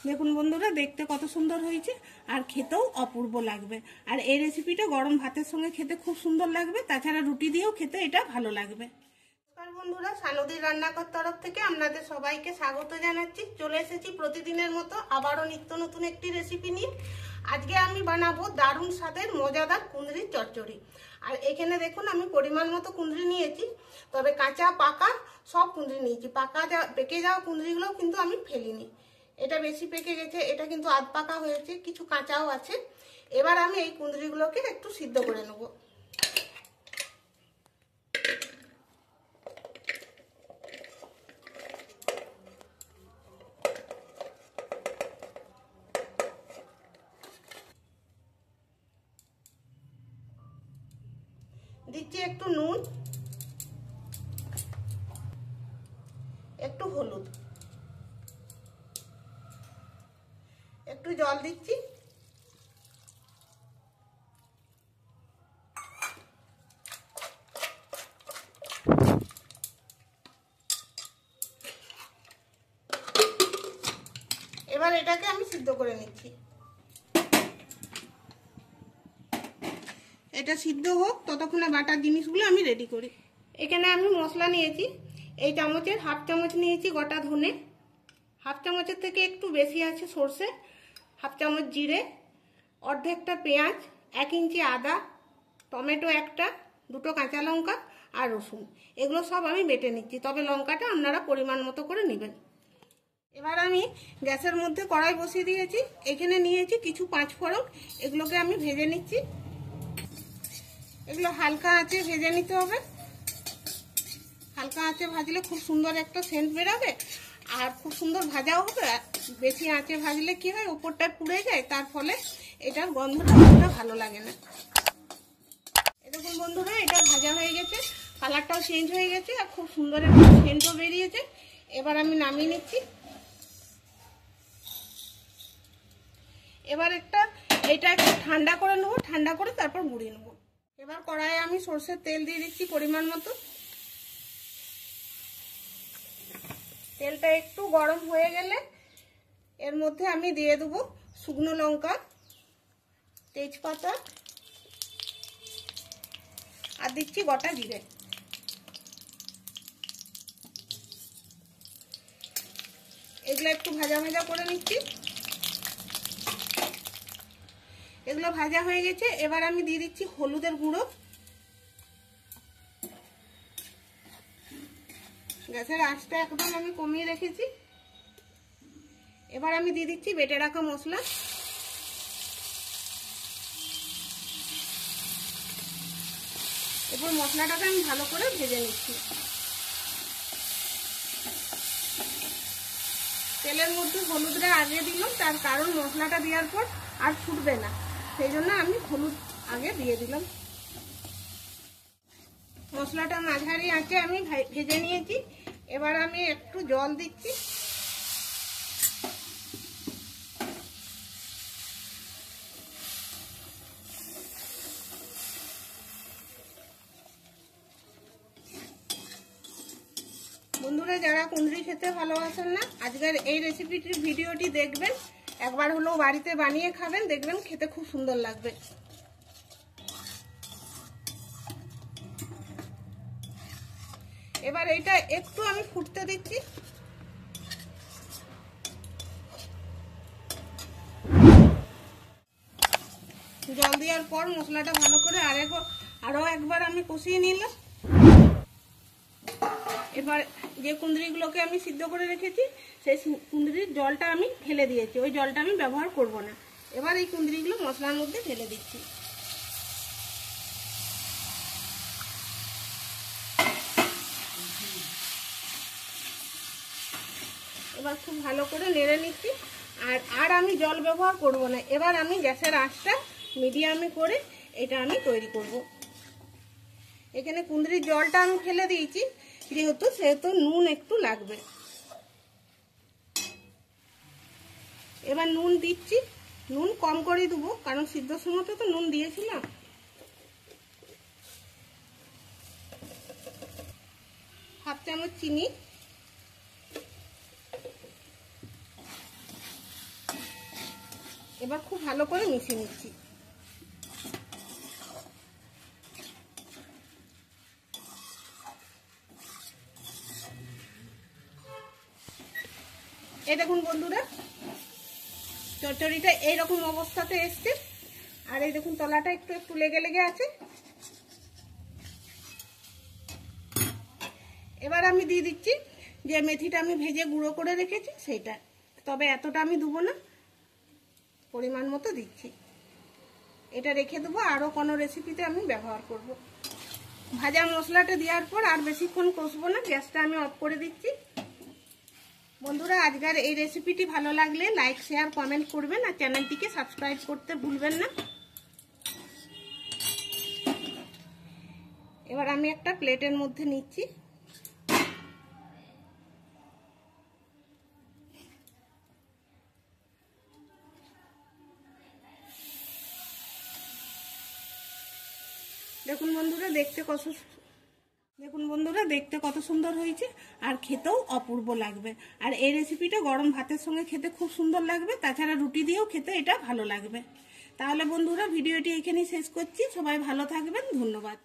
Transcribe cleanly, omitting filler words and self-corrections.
দেখুন বন্ধুরা, দেখতে কত সুন্দর হয়েছে আর খেতেও অপূর্ব লাগবে। আর এই রেসিপিটা গরম ভাতের সঙ্গে খেতে খুব সুন্দর লাগবে, তাছাড়া রুটি দিয়েও খেতে এটা ভালো লাগবে। নমস্কার বন্ধুরা, সানদীর রান্নাঘর তরফ থেকে আপনাদের সবাইকে স্বাগত জানাচ্ছি। চলে এসেছি প্রতিদিনের মতো আবারও নিত্য নতুন একটি রেসিপি নিয়ে। আজকে আমি বানাবো দারুণ স্বাদের মজাদার কুঁদরির চচ্চড়ি। আর এখানে দেখুন আমি পরিমাণ মতো কুঁদরি নিয়েছি, তবে কাঁচা পাকা সব কুঁদরি নিয়েছি। পেকে যাওয়া কুঁদরিগুলোও কিন্তু আমি ফেলিনি। এটা বেশি পেকে গেছে, এটা কিন্তু আধ পাকা হয়েছে, কিছু কাঁচাও আছে। এবার আমি এই কুঁদরিগুলোকে একটু সিদ্ধ করে নেব। দিচ্ছি একটু নুন, একটু হলুদ, একটু জল দিচ্ছি। এবার এটাকে আমি সিদ্ধ করে নিচ্ছি। এটা সিদ্ধ হোক, ততক্ষণে বাটার জিনিসগুলো আমি রেডি করি। এখানে আমি মশলা নিয়েছি, এই চামচের হাফ চামচ নিয়েছি গোটা ধনে, হাফ চামচের থেকে একটু বেশি আছে সর্ষে, হাফ চামচ জিরে, অর্ধেকটা পেঁয়াজ, 1 ইঞ্চি আদা, টমেটো একটা, 2টো কাঁচা লঙ্কা আর রসুন। এগুলো সব আমি বেটে নিচ্ছি, তবে লঙ্কাটা আপনারা পরিমাণ মতো করে নেবেন। এবার আমি গ্যাসের মধ্যে কড়াই বসিয়ে দিয়েছি। এখানে নিয়েছি কিছু 5 ফোড়ন, এগুলোকে আমি ভেজে নিচ্ছি। এগুলো হালকা আঁচে ভেজে নিতে হবে। হালকা আঁচে ভাজলে খুব সুন্দর একটা সেন্ট বেরোবে আর খুব সুন্দর ভাজাও হবে। বেশি আঁচে ভাজলে কি হয়, উপরটা পুড়ে যায়, তার ফলে এটার গন্ধটা ভালো লাগে না। এরকম বন্ধুরা, এটা ভাজা হয়ে গেছে, কালারটাও চেঞ্জ হয়ে গেছে আর খুব সুন্দর একটা সেন্টও বেরিয়েছে। এবার আমি নামিয়ে নিচ্ছি। এবার এটা একটু ঠান্ডা করে নেবো, ঠান্ডা করে তারপর গুঁড়িয়ে নেবো। এবার কড়াইয়ে আমি সরষের তেল দিয়ে দিচ্ছি পরিমাণ মতো। তেলটা একটু গরম হয়ে গেলে এর মধ্যে আমি দিয়ে দেবো শুকনো লঙ্কা, তেজপাতা আর দিচ্ছি গোটা জিরে। এগুলো একটু ভাজা ভাজা করে নিচ্ছি। এগুলো ভাজা হয়ে গেছে। এবার আমি দিয়ে দিচ্ছি হলুদের গুঁড়ো। গ্যাসের আঁচটা একদম আমি কমিয়ে রেখেছি। এবার আমি দিয়ে দিচ্ছি বেটে রাখা মশলা। এরপর মশলাটাকে আমি ভালো করে ভেজে নিচ্ছি। তেলের মধ্যে হলুদটা আগে দিলাম, তার কারণ মশলাটা দেওয়ার পর আর ফুটবে না, সেই জন্য আমি হলুদ আগে দিয়ে দিলাম। মশলাটা মাঝারি আঁচে আমি ভেজে নিয়েছি। এবার আমি একটু জল দিচ্ছি। বন্ধুরা, যারা কুঁদরি খেতে ভালোবাসেন না, আজকের এই রেসিপিটির ভিডিওটি দেখবেন, একবার হলেও বাড়িতে বানিয়ে খাবেন, দেখবেন খেতে খুব সুন্দর লাগবে। এবার এটা একটু আমি ফুটতে দিচ্ছি। জল দেওয়ার পর মশলাটা ভালো করে আরো একবার আমি কষিয়ে নিলাম। এবার যে কুঁদরিগুলোকে আমি সিদ্ধ করে রেখেছি, সেই কুঁদরির জলটা আমি ফেলে দিয়েছি, ওই জলটা আমি ব্যবহার করব না। এবার এই কুঁদরিগুলো মশলার মধ্যে ঢেলে দিচ্ছি। এবার খুব ভালো করে নেড়ে নিচ্ছি। আর আমি জল ব্যবহার করব না। এবার আমি গ্যাসের আঁচটা মিডিয়ামে করে এটা আমি তৈরি করব। এখানে কুঁদরির জলটা আমি ফেলে দিয়েছি, সেহেতু নুন একটু লাগবে। এবার নুন দিচ্ছি, নুন কম করে দেবো, কারণ সিদ্ধর সময় তো নুন দিয়েছিলাম। হাফ চামচ চিনি, এবার খুব ভালো করে মিশিয়ে নিচ্ছি। এই দেখুন বন্ধুরা, চচ্চড়িটা এইরকম অবস্থাতে এসছে। আর এই দেখুন তলাটা একটু একটু লেগে লেগে আছে। এবার আমি দিয়ে দিচ্ছি যে মেথিটা আমি ভেজে গুঁড়ো করে রেখেছি সেইটা, তবে এতটা আমি দেবো না, পরিমাণ মতো দিচ্ছি। এটা রেখে দেবো, আরও কোনো রেসিপিতে আমি ব্যবহার করব। ভাজা মশলাটা দেওয়ার পর আর বেশিক্ষণ কষবো না, গ্যাসটা আমি অফ করে দিচ্ছি। বন্ধুরা, আজকের এই রেসিপিটি ভালো লাগলে লাইক শেয়ার কমেন্ট করবেন আর চ্যানেলটিকে সাবস্ক্রাইব করতে ভুলবেন না। এবার আমি একটা প্লেটের মধ্যে নিচ্ছি। দেখুন বন্ধুরা দেখতে কত সুন্দর হয়েছে, আর খেতেও অপূর্ব লাগবে। আর এই রেসিপিটা গরম ভাতের সঙ্গে খেতে খুব সুন্দর লাগবে, তাছাড়া রুটি দিয়েও খেতে এটা ভালো লাগবে। তাহলে বন্ধুরা, ভিডিওটি এখানেই শেষ করছি। সবাই ভালো থাকবেন, ধন্যবাদ।